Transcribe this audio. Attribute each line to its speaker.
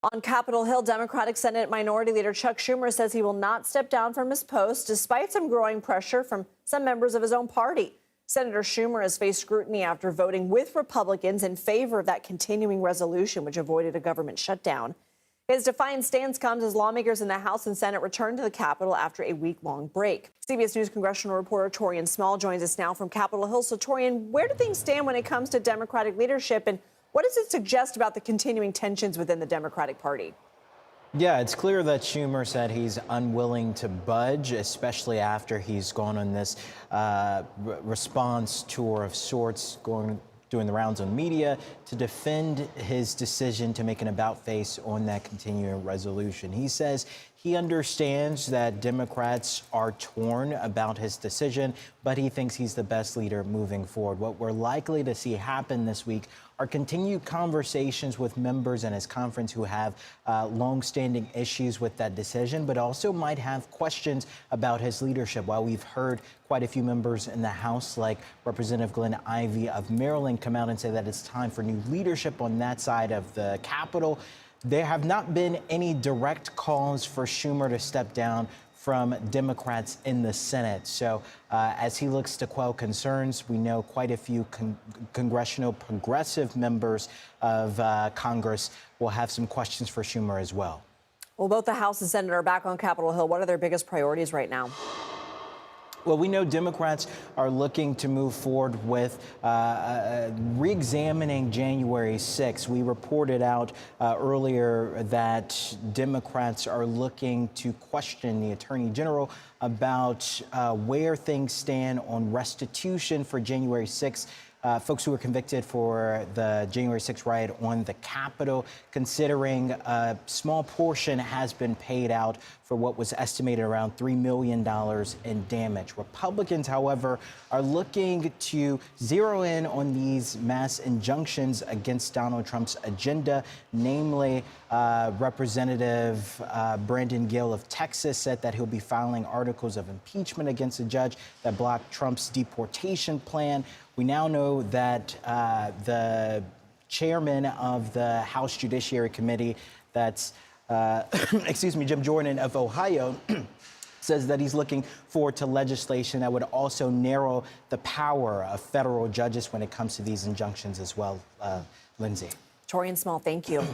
Speaker 1: On Capitol Hill, Democratic Senate Minority Leader Chuck Schumer says he will not step down from his post despite some growing pressure from some members of his own party. Senator Schumer has faced scrutiny after voting with Republicans in favor of that continuing resolution, which avoided a government shutdown. His defiant stance comes as lawmakers in the House and Senate return to the Capitol after a week-long break. CBS News congressional reporter Taurean Small joins us now from Capitol Hill. So, Taurean, where do things stand when it comes to Democratic leadership, and what does it suggest about the continuing tensions within the Democratic Party?
Speaker 2: Yeah, it's clear that Schumer said he's unwilling to budge, especially after he's gone on this response tour of sorts, doing the rounds on media to defend his decision to make an about-face on that continuing resolution. He says he understands that Democrats are torn about his decision, but he thinks he's the best leader moving forward. What we're likely to see happen this week are continued conversations with members in his conference who have long-standing issues with that decision, but also might have questions about his leadership. While we've heard quite a few members in the House, like Representative Glenn Ivey of Maryland, come out and say that it's time for new leadership on that side of the Capitol, there have not been any direct calls for Schumer to step down from Democrats in the Senate. So as he looks to quell concerns, we know quite a few congressional progressive members of Congress will have some questions for Schumer as well.
Speaker 1: Well, both the House and Senate are back on Capitol Hill. What are their biggest priorities right now?
Speaker 2: Well, we know Democrats are looking to move forward with re-examining January 6th. We reported out earlier that Democrats are looking to question the Attorney General about where things stand on restitution for January 6th. Folks who were convicted for the January 6th riot on the Capitol, considering a small portion has been paid out for what was estimated around $3 million in damage. Republicans, however, are looking to zero in on these mass injunctions against Donald Trump's agenda. Namely, Representative Brandon Gill of Texas said that he'll be filing articles of impeachment against a judge that blocked Trump's deportation plan. We now know that the chairman of the House Judiciary Committee, that's, Jim Jordan of Ohio, says that he's looking forward to legislation that would also narrow the power of federal judges when it comes to these injunctions as well. Lindsay.
Speaker 1: Taurean Small, thank you.